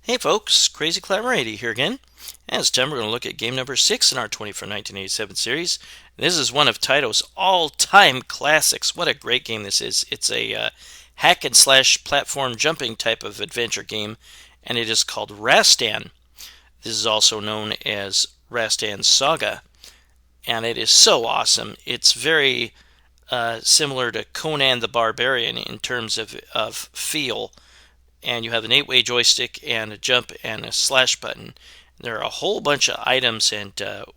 Hey folks, Crazy Climber 80 here again. And it's time we're going to look at game number 6 in our 24 1987 series. This is one of Taito's all-time classics. What a great game this is. It's a hack and slash platform jumping type of adventure game, and it is called Rastan. This is also known as Rastan's Saga, and it is so awesome. It's very similar to Conan the Barbarian in terms of feel, and you have an 8-way joystick and a jump and a slash button. There are a whole bunch of items and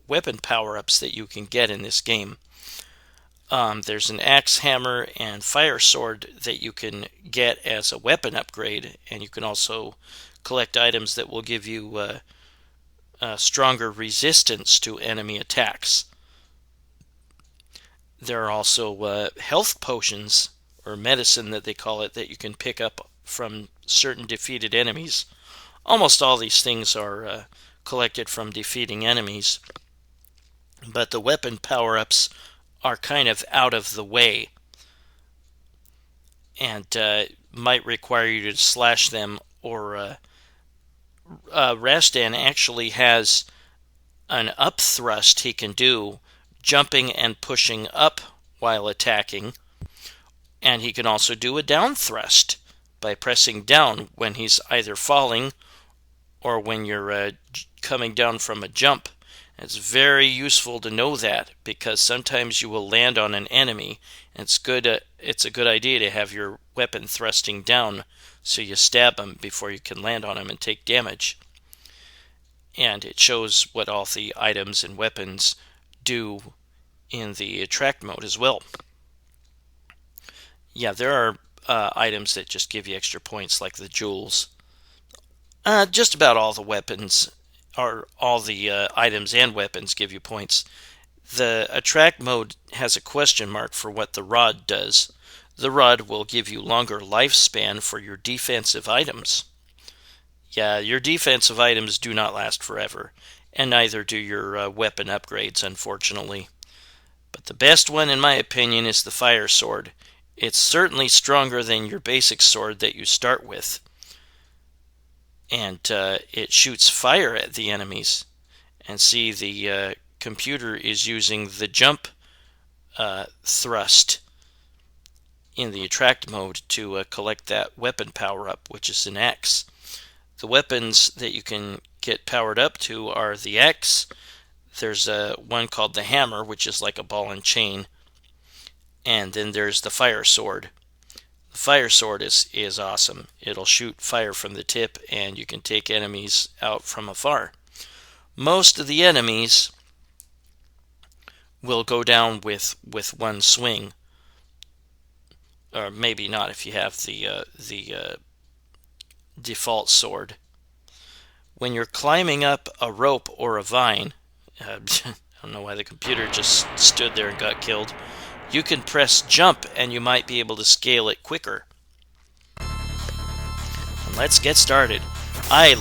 weapon power-ups that you can get in this game. There's an axe, hammer, and fire sword that you can get as a weapon upgrade, and you can also collect items that will give you stronger resistance to enemy attacks. There are also health potions, or medicine that they call it, that you can pick up from certain defeated enemies. Almost all these things are collected from defeating enemies, but the weapon power-ups are kind of out of the way and might require you to slash them, or Rastan actually has an up thrust he can do, jumping and pushing up while attacking, and he can also do a down thrust by pressing down when he's either falling or when you're coming down from a jump. It's very useful to know that, because sometimes you will land on an enemy, and it's a good idea to have your weapon thrusting down so you stab them before you can land on them and take damage. And it shows what all the items and weapons do in the attract mode as well. Yeah, there are items that just give you extra points, like the jewels. Just about all the weapons, or all the items and weapons, give you points. The attract mode has a question mark for what the rod does. The rod will give you longer lifespan for your defensive items. Yeah, your defensive items do not last forever, and neither do your weapon upgrades, unfortunately. But the best one, in my opinion, is the fire sword. It's certainly stronger than your basic sword that you start with, and it shoots fire at the enemies. And see, the computer is using the jump thrust in the attract mode to collect that weapon power-up, which is an axe. The weapons that you can get powered up to are the axe. There's one called the hammer, which is like a ball and chain. And then there's the fire sword. The fire sword is awesome. It'll shoot fire from the tip, and you can take enemies out from afar. Most of the enemies will go down with one swing. Or maybe not if you have the default sword. When you're climbing up a rope or a vine, I don't know why the computer just stood there and got killed, you can press jump and you might be able to scale it quicker. And let's get started. I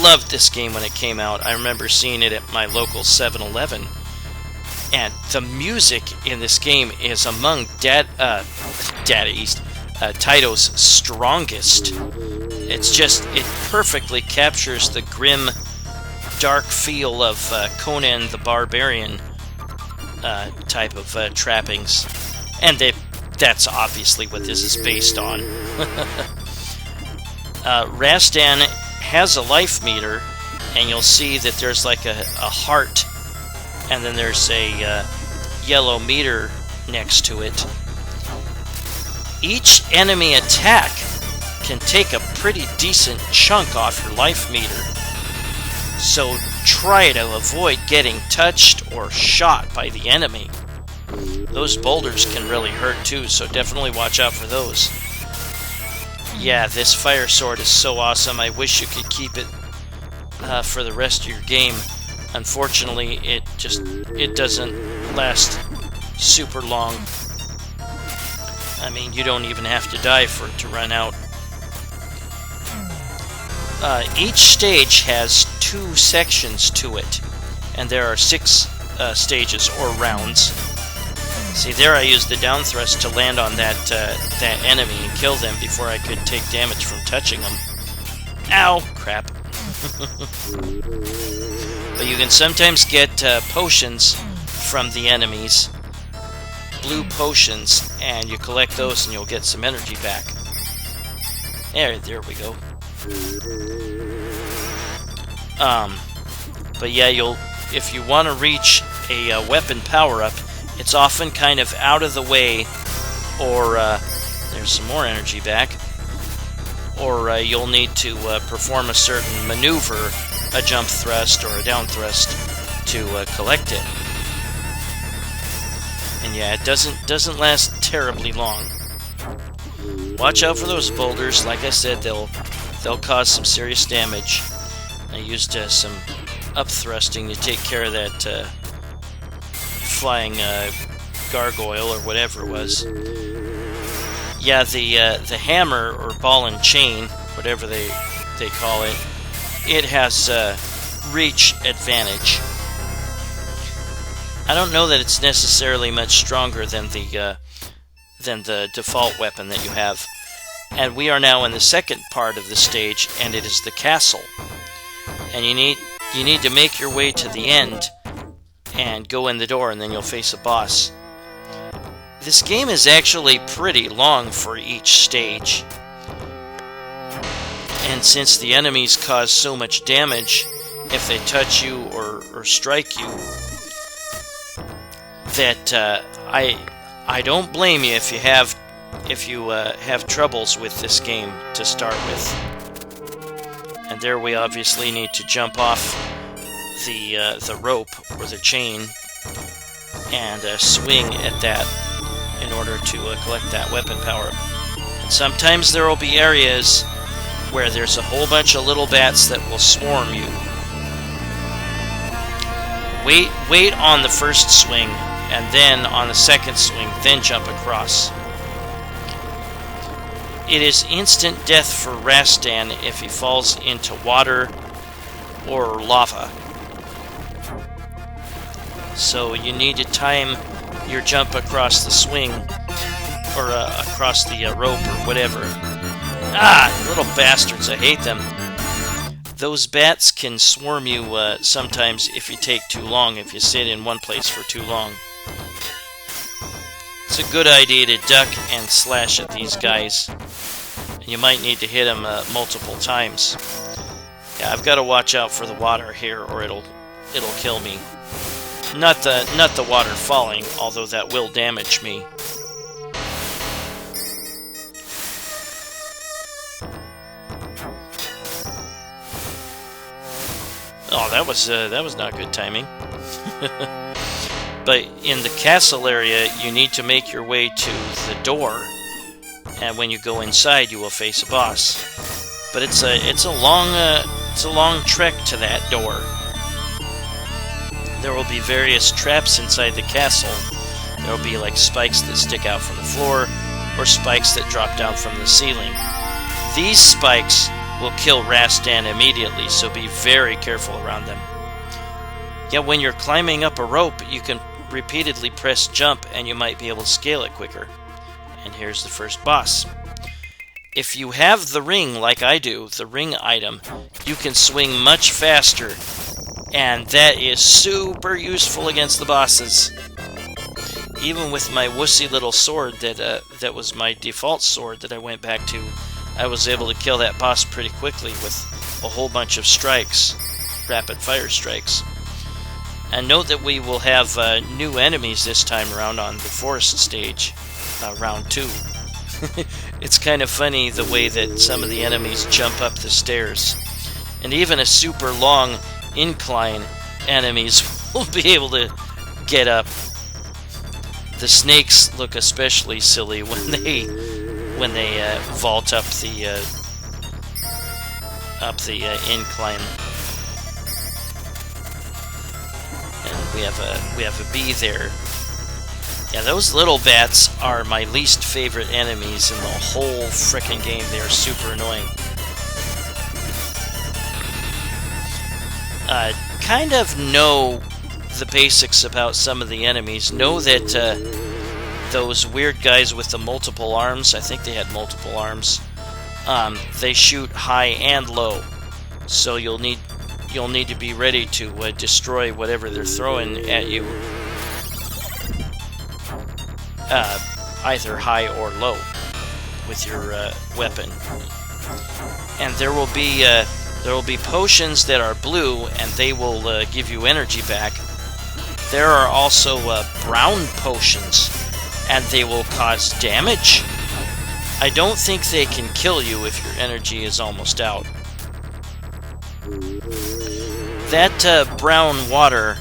loved this game when it came out. I remember seeing it at my local 7-Eleven. And the music in this game is among Taito's strongest. It perfectly captures the grim, dark feel of Conan the Barbarian type of trappings. And that's obviously what this is based on. Rastan has a life meter, and you'll see that there's like a heart, and then there's a yellow meter next to it. Each enemy attack can take a pretty decent chunk off your life meter, so try to avoid getting touched or shot by the enemy. Those boulders can really hurt too, so definitely watch out for those. Yeah, this fire sword is so awesome. I wish you could keep it for the rest of your game. Unfortunately, it doesn't last super long. I mean, you don't even have to die for it to run out. Each stage has 2 sections to it, and there are 6 stages or rounds. See, there I used the down thrust to land on that enemy and kill them before I could take damage from touching them. Ow! Crap. But you can sometimes get potions from the enemies, blue potions, and you collect those and you'll get some energy back. There we go. But yeah, if you want to reach a weapon power-up, it's often kind of out of the way, or there's some more energy back, or you'll need to perform a certain maneuver, a jump thrust or a down thrust, to collect it. And yeah, it doesn't last terribly long. Watch out for those boulders. Like I said, they'll cause some serious damage. I used some up thrusting to take care of that flying gargoyle or whatever it was. Yeah, the hammer or ball and chain, whatever they call it, it has reach advantage. I don't know that it's necessarily much stronger than the default weapon that you have. And we are now in the second part of the stage, and it is the castle. And you need to make your way to the end and go in the door, and then you'll face a boss. This game is actually pretty long for each stage. And since the enemies cause so much damage if they touch you or strike you, that I don't blame you if you have troubles with this game to start with. And there we obviously need to jump off the rope or the chain and swing at that in order to collect that weapon power. And sometimes there will be areas where there's a whole bunch of little bats that will swarm you. Wait on the first swing, and then on the second swing, then jump across. It is instant death for Rastan if he falls into water or lava. So you need to time your jump across the swing, or across the rope or whatever. Little bastards, I hate them. Those bats can swarm you sometimes if you take too long, if you sit in one place for too long. It's a good idea to duck and slash at these guys. You might need to hit them multiple times. Yeah, I've got to watch out for the water here, or it'll kill me. Not the water falling, although that will damage me. Oh, that was not good timing. But in the castle area, you need to make your way to the door, and when you go inside, you will face a boss. But it's a long trek to that door. There will be various traps inside the castle. There will be like spikes that stick out from the floor, or spikes that drop down from the ceiling. These spikes will kill Rastan immediately, so be very careful around them. Yeah, when you're climbing up a rope, you can repeatedly press jump and you might be able to scale it quicker. And here's the first boss. If you have the ring like I do, the ring item, you can swing much faster, and that is super useful against the bosses. Even with my wussy little sword that was my default sword that I went back to, I was able to kill that boss pretty quickly with a whole bunch of strikes, rapid fire strikes. And note that we will have new enemies this time around on the forest stage, round 2. It's kind of funny the way that some of the enemies jump up the stairs. And even a super long incline enemies will be able to get up. The snakes look especially silly when they vault up the incline. And we have a bee there. Yeah, those little bats are my least favorite enemies in the whole frickin' game. They are super annoying. Kind of know the basics about some of the enemies. Know that those weird guys with the multiple arms, I think they had multiple arms, they shoot high and low. So you'll need to be ready to destroy whatever they're throwing at you, either high or low, with your weapon. And there will be potions that are blue, and they will give you energy back. There are also brown potions, and they will cause damage. I don't think they can kill you if your energy is almost out. That brown water,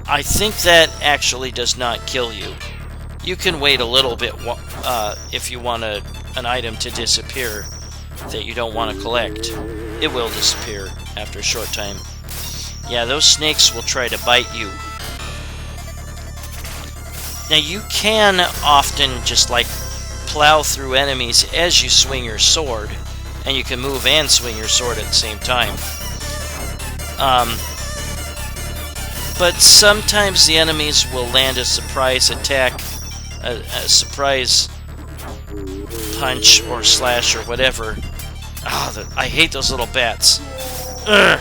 I think that actually does not kill you. You can wait a little bit if you want an item to disappear that you don't want to collect. It will disappear after a short time. Yeah, those snakes will try to bite you. Now you can often just like plow through enemies as you swing your sword, and you can move and swing your sword at the same time. But sometimes the enemies will land a surprise attack, a surprise punch or slash or whatever. I hate those little bats. Ugh.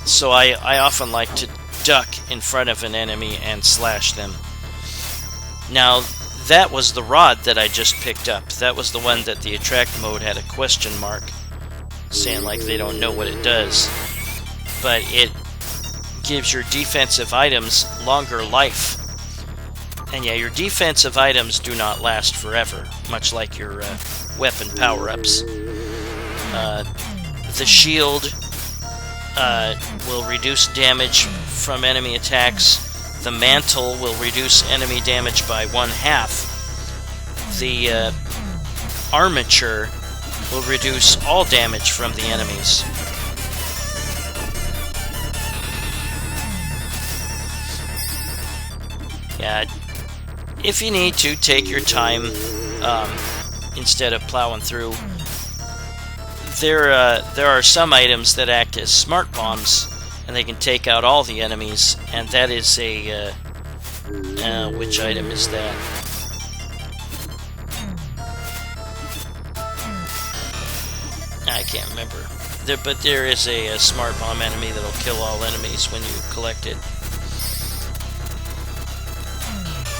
So I often like to duck in front of an enemy and slash them. Now, that was the rod that I just picked up. That was the one that the attract mode had a question mark, saying like they don't know what it does. But it gives your defensive items longer life. And yeah, your defensive items do not last forever, much like your weapon power-ups. The shield will reduce damage from enemy attacks. The mantle will reduce enemy damage by 1/2. The armature will reduce all damage from the enemies. Yeah, if you need to, take your time instead of plowing through. There are some items that act as smart bombs, and they can take out all the enemies, and that is a... which item is that? I can't remember. But there is a smart bomb enemy that'll kill all enemies when you collect it.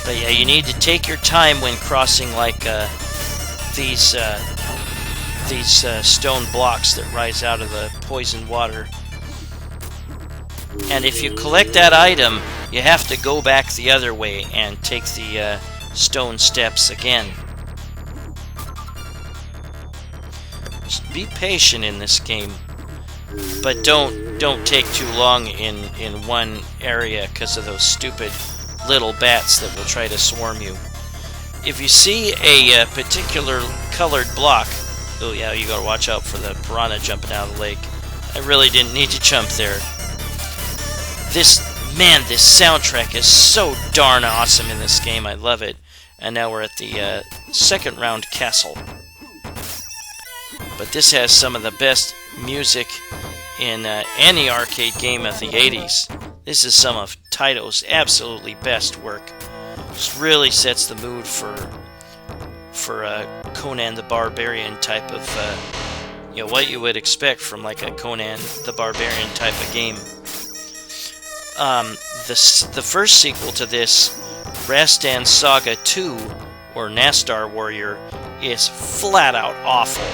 But yeah, you need to take your time when crossing like these stone blocks that rise out of the poisoned water. And if you collect that item, you have to go back the other way and take the stone steps again. Just be patient in this game, but don't take too long in one area because of those stupid little bats that will try to swarm you. If you see a particular colored block, oh yeah, you gotta watch out for the piranha jumping out of the lake. I really didn't need to jump there. This soundtrack is so darn awesome in this game. I love it. And now we're at the second round castle. But this has some of the best music in any arcade game of the 80s. This is some of Taito's absolutely best work. Just really sets the mood for Conan the Barbarian type of, what you would expect from like a Conan the Barbarian type of game. The first sequel to this, Rastan Saga 2, or Nastar Warrior, is flat out awful.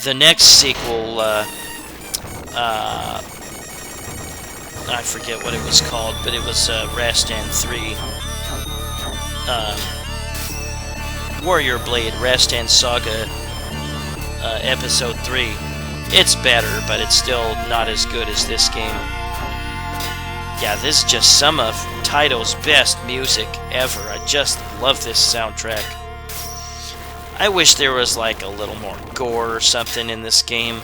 The next sequel, I forget what it was called, but it was Rastan 3. Warrior Blade, Rastan Saga, Episode 3. It's better, but it's still not as good as this game. Yeah, this is just some of Taito's best music ever. I just love this soundtrack. I wish there was like a little more gore or something in this game,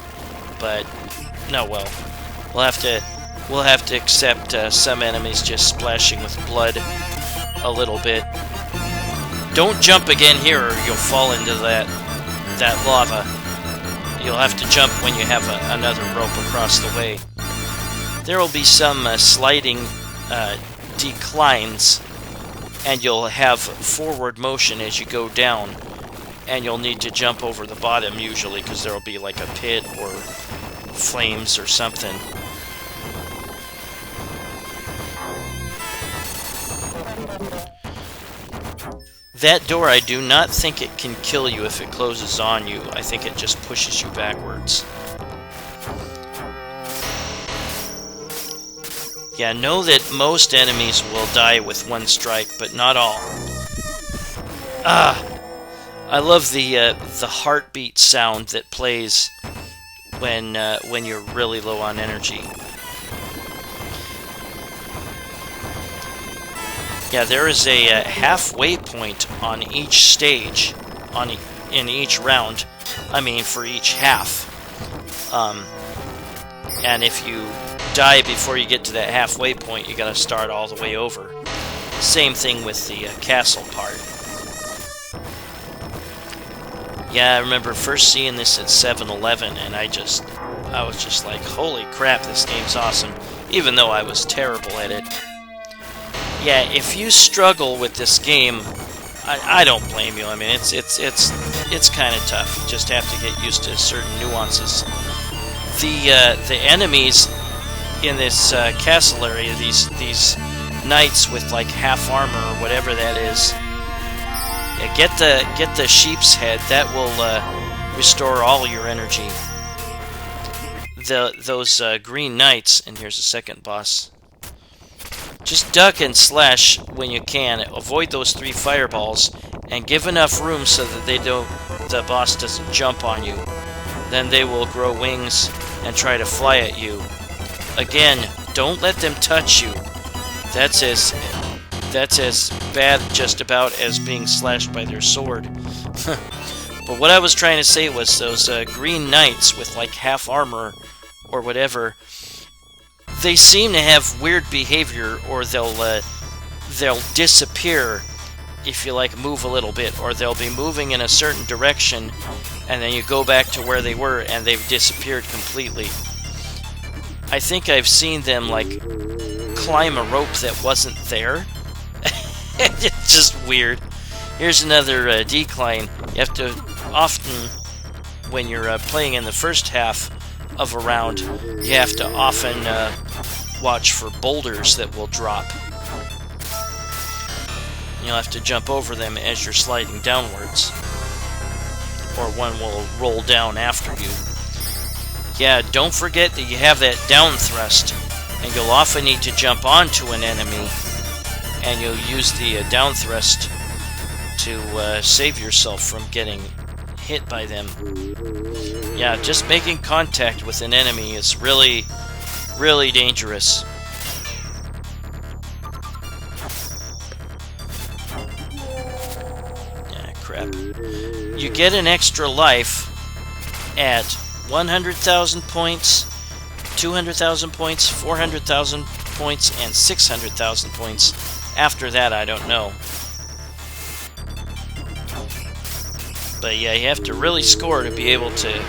but no, well, we'll have to accept some enemies just splashing with blood a little bit. Don't jump again here, or you'll fall into that lava. You'll have to jump when you have another rope across the way. There will be some sliding declines and you'll have forward motion as you go down, and you'll need to jump over the bottom usually because there'll be like a pit or flames or something. That door, I do not think it can kill you if it closes on you. I think it just pushes you backwards. Yeah, know that most enemies will die with one strike, but not all. I love the heartbeat sound that plays when you're really low on energy. Yeah, there is a halfway point on each stage, in each round. I mean, for each half. And if you die before you get to that halfway point, you gotta start all the way over. Same thing with the castle part. Yeah, I remember first seeing this at 7-Eleven, and I was just like, holy crap, this game's awesome, even though I was terrible at it. Yeah, if you struggle with this game, I don't blame you. I mean, it's kind of tough. You just have to get used to certain nuances. The enemies in this castle area, these knights with like half armor or whatever that is. Yeah, get the sheep's head. That will restore all your energy. Those green knights, and here's the second boss. Just duck and slash when you can. Avoid those 3 fireballs and give enough room so that the boss doesn't jump on you. Then they will grow wings and try to fly at you. Again, don't let them touch you. That's as bad just about as being slashed by their sword. But what I was trying to say was those green knights with like half armor or whatever, they seem to have weird behavior, or they'll disappear if you like move a little bit, or they'll be moving in a certain direction and then you go back to where they were and they've disappeared completely. I think I've seen them like climb a rope that wasn't there. It's just weird. Here's another decline. You have to often, when you're playing in the first half of a round, you have to often watch for boulders that will drop. You'll have to jump over them as you're sliding downwards, or one will roll down after you. Yeah, don't forget that you have that down thrust, and you'll often need to jump onto an enemy, and you'll use the down thrust to save yourself from getting hit by them. Yeah, just making contact with an enemy is really, really dangerous. Yeah, crap. You get an extra life at 100,000 points, 200,000 points, 400,000 points, and 600,000 points. After that, I don't know. But yeah, you have to really score to be able to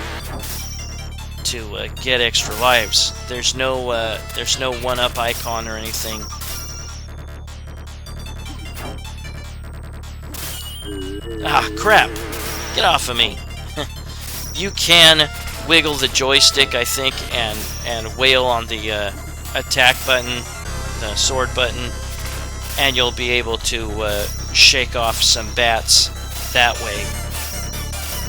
get extra lives. There's no one-up icon or anything. Ah, crap! Get off of me! You can wiggle the joystick, I think, and wail on the attack button, the sword button, and you'll be able to shake off some bats that way.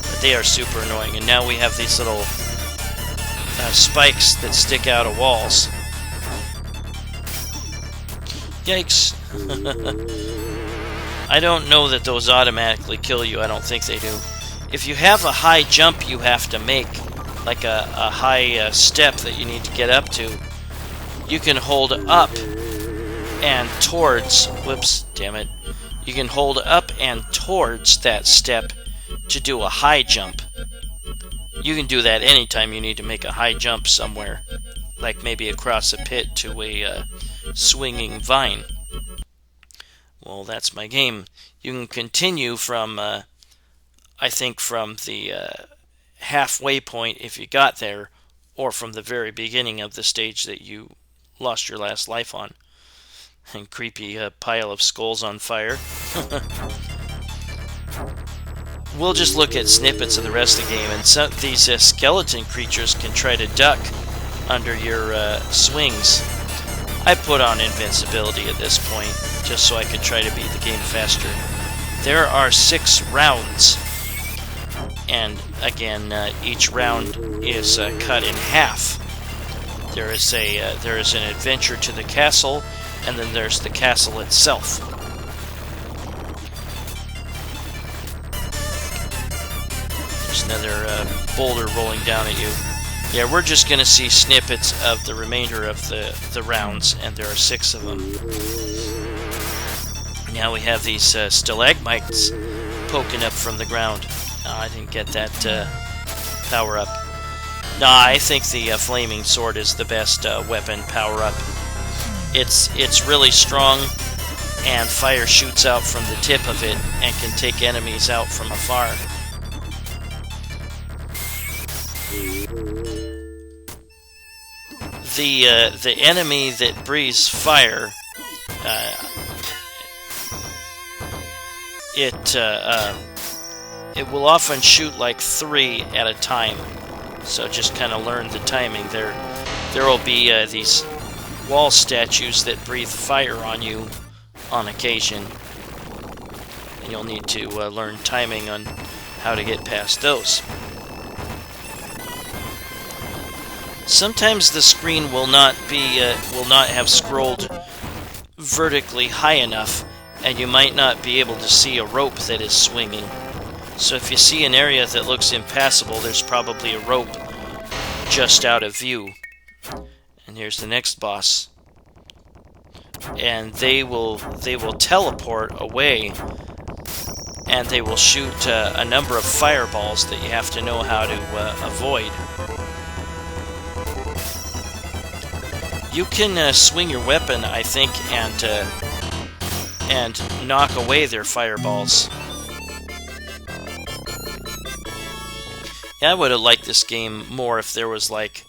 But they are super annoying. And now we have these little spikes that stick out of walls. Yikes. I don't know that those automatically kill you. I don't think they do. If you have a high jump you have to make, like a high step that you need to get up to, you can hold up and towards, whoops, damn it, you can hold up and towards that step to do a high jump. You can do that anytime you need to make a high jump somewhere, like maybe across a pit to a swinging vine. Well, that's my game. You can continue from, I think, from the halfway point if you got there, or from the very beginning of the stage that you lost your last life on. And creepy pile of skulls on fire. We'll just look at snippets of the rest of the game, and these skeleton creatures can try to duck under your swings. I put on Invincibility at this point, just so I could try to beat the game faster. There are 6 rounds, and again, each round is cut in half. There is an adventure to the castle, and then there's the castle itself. There's another boulder rolling down at you. Yeah, we're just going to see snippets of the remainder of the rounds, and there are 6 of them. Now we have these stalagmites poking up from the ground. I didn't get that power up. Nah, I think the flaming sword is the best weapon power up. It's really strong, and fire shoots out from the tip of it and can take enemies out from afar. The enemy that breathes fire, it will often shoot like 3 at a time. So just kind of learn the timing. There will be these wall statues that breathe fire on you on occasion, and you'll need to learn timing on how to get past those. Sometimes the screen will not have scrolled vertically high enough, and you might not be able to see a rope that is swinging. So if you see an area that looks impassable, there's probably a rope just out of view. And here's the next boss. And they will teleport away, and they will shoot a number of fireballs that you have to know how to avoid. You can swing your weapon, I think, and knock away their fireballs. Yeah, I would have liked this game more if there was like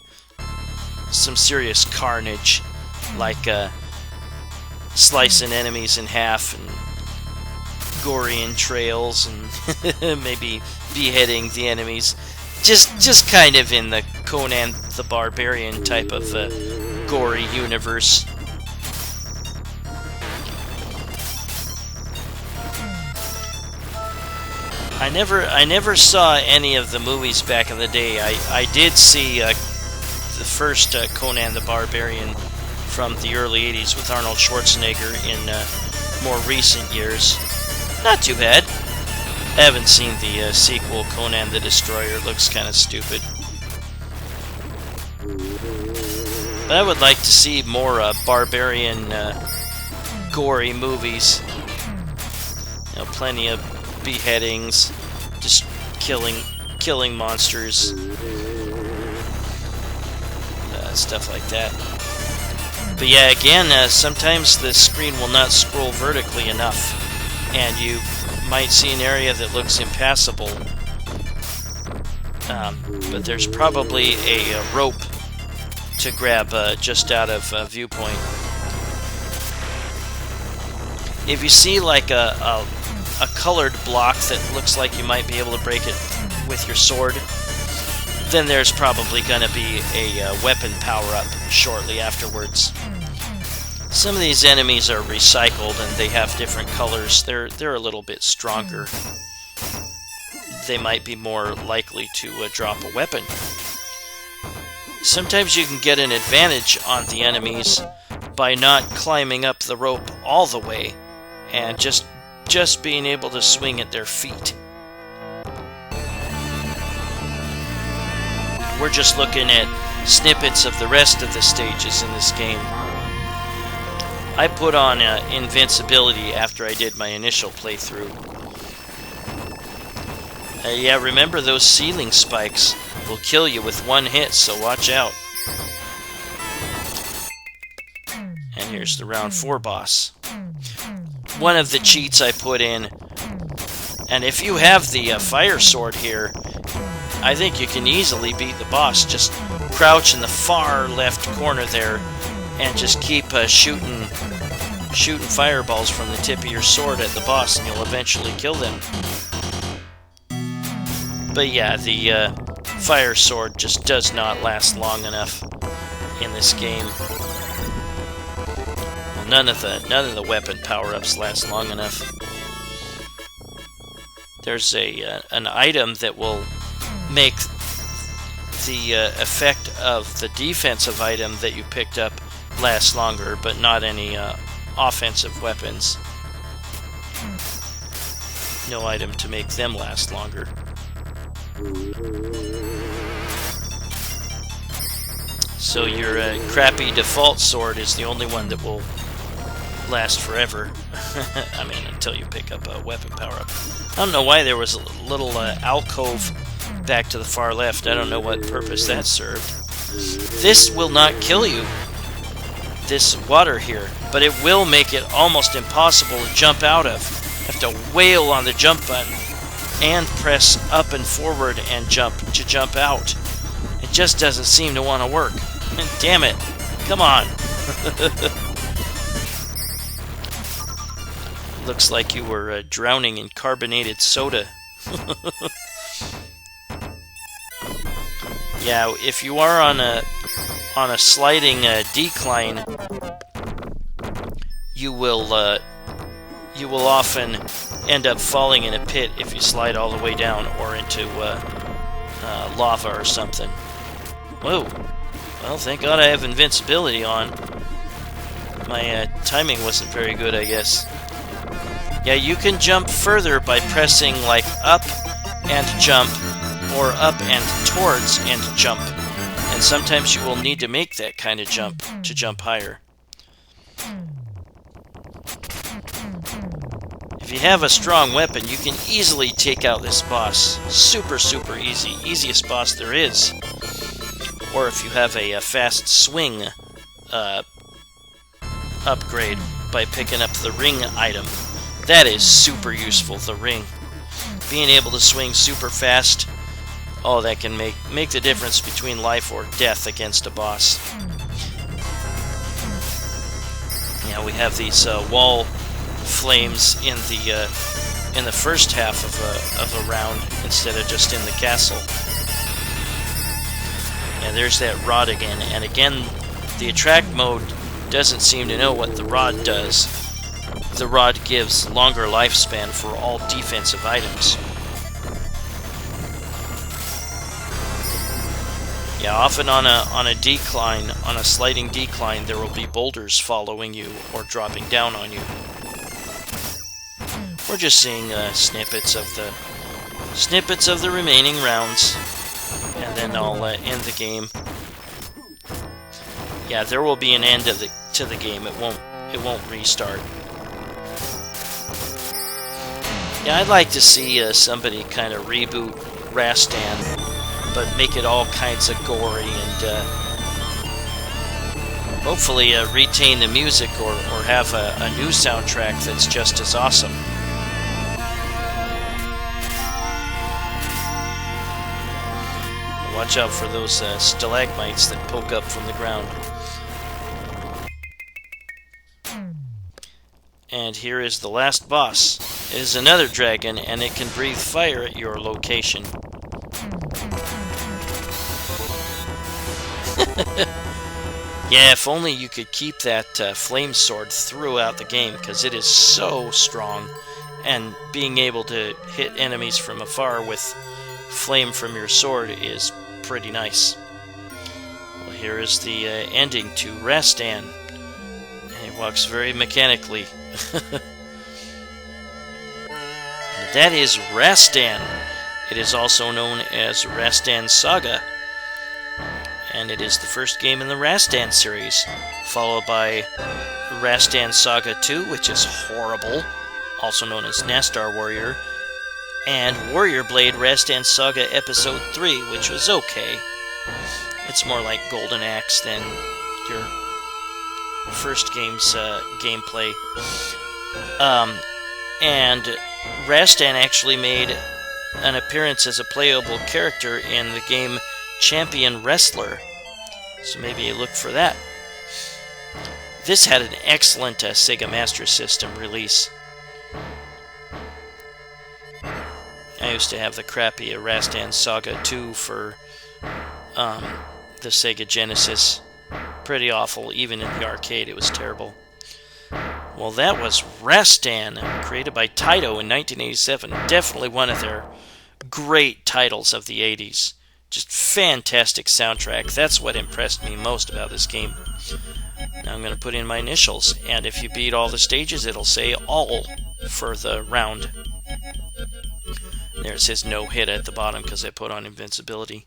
some serious carnage, like slicing enemies in half and gory entrails and maybe beheading the enemies. Just kind of in the Conan the Barbarian type of gory universe. I never saw any of the movies back in the day. I did see the first Conan the Barbarian from the early 80s with Arnold Schwarzenegger in more recent years. Not too bad. I haven't seen the sequel, Conan the Destroyer. It looks kind of stupid. But I would like to see more barbarian, gory movies. You know, plenty of beheadings, just killing monsters, stuff like that. But yeah, again, sometimes the screen will not scroll vertically enough, and you might see an area that looks impassable, but there's probably a rope to grab just out of viewpoint. If you see like a colored block that looks like you might be able to break it with your sword, then there's probably going to be a weapon power-up shortly afterwards. Some of these enemies are recycled and they have different colors. They're a little bit stronger. They might be more likely to drop a weapon. Sometimes you can get an advantage on the enemies by not climbing up the rope all the way and just being able to swing at their feet. We're just looking at snippets of the rest of the stages in this game. I put on Invincibility after I did my initial playthrough. Yeah, remember those ceiling spikes will kill you with one hit, so watch out. And here's the round 4 boss. One of the cheats I put in, and if you have the fire sword here, I think you can easily beat the boss. Just crouch in the far left corner there and just keep shooting shooting fireballs from the tip of your sword at the boss, and you'll eventually kill them. But yeah, the fire sword just does not last long enough in this game. Well, none of the weapon power-ups last long enough. There's an item that will make the effect of the defensive item that you picked up last longer, but not any offensive weapons. No item to make them last longer. So your crappy default sword is the only one that will last forever. I mean, until you pick up a weapon power-up. I don't know why there was a little alcove back to the far left. I don't know what purpose that served. This will not kill you, this water here, but it will make it almost impossible to jump out of. You have to wail on the jump button and press up and forward and jump to jump out. It just doesn't seem to want to work. And damn it, come on. Looks like you were drowning in carbonated soda. Yeah, if you are on a sliding decline, you will often end up falling in a pit if you slide all the way down or into lava or something. Whoa! Well, thank God I have invincibility on. My timing wasn't very good, I guess. Yeah, you can jump further by pressing like up and jump, or up and towards and jump. And sometimes you will need to make that kind of jump to jump higher. If you have a strong weapon, you can easily take out this boss. Super, super easy. Easiest boss there is. Or if you have a fast swing upgrade by picking up the ring item. That is super useful, the ring. Being able to swing super fast, oh, that can make the difference between life or death against a boss. Yeah, we have these wall flames in the first half of a round instead of just in the castle. Yeah, there's that rod again, and again, the attract mode doesn't seem to know what the rod does. The rod gives longer lifespan for all defensive items. Yeah, often on a decline, on a sliding decline, there will be boulders following you or dropping down on you. We're just seeing snippets of the remaining rounds, and then I'll end the game. Yeah, there will be an end to the game. It won't restart. Yeah, I'd like to see somebody kind of reboot Rastan, but make it all kinds of gory and hopefully retain the music or have a new soundtrack that's just as awesome. Watch out for those stalagmites that poke up from the ground. And here is the last boss. It is another dragon, and it can breathe fire at your location. Yeah, if only you could keep that flame sword throughout the game, because it is so strong, and being able to hit enemies from afar with flame from your sword is pretty nice. Well, here is the ending to Rastan. He walks very mechanically. That is Rastan. It is also known as Rastan Saga. And it is the first game in the Rastan series, followed by Rastan Saga 2, which is horrible, also known as Nastar Warrior, and Warrior Blade Rastan Saga Episode 3, which was okay. It's more like Golden Axe than your first game's gameplay. And Rastan actually made an appearance as a playable character in the game Champion Wrestler, so maybe look for that. This had an excellent Sega Master System release. I used to have the crappy Rastan Saga 2 for the Sega Genesis. Pretty awful. Even in the arcade, it was terrible. Well, that was Rastan, created by Taito in 1987. Definitely one of their great titles of the 80s. Just fantastic soundtrack. That's what impressed me most about this game. Now I'm going to put in my initials, and if you beat all the stages, it'll say all for the round. There it says no hit at the bottom because I put on Invincibility.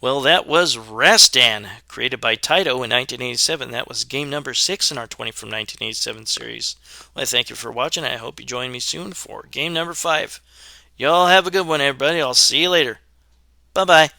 Well, that was Rastan, created by Taito in 1987. That was game number 6 in our 20 from 1987 series. Well, I thank you for watching. I hope you join me soon for game number 5. Y'all have a good one, everybody. I'll see you later. Bye-bye.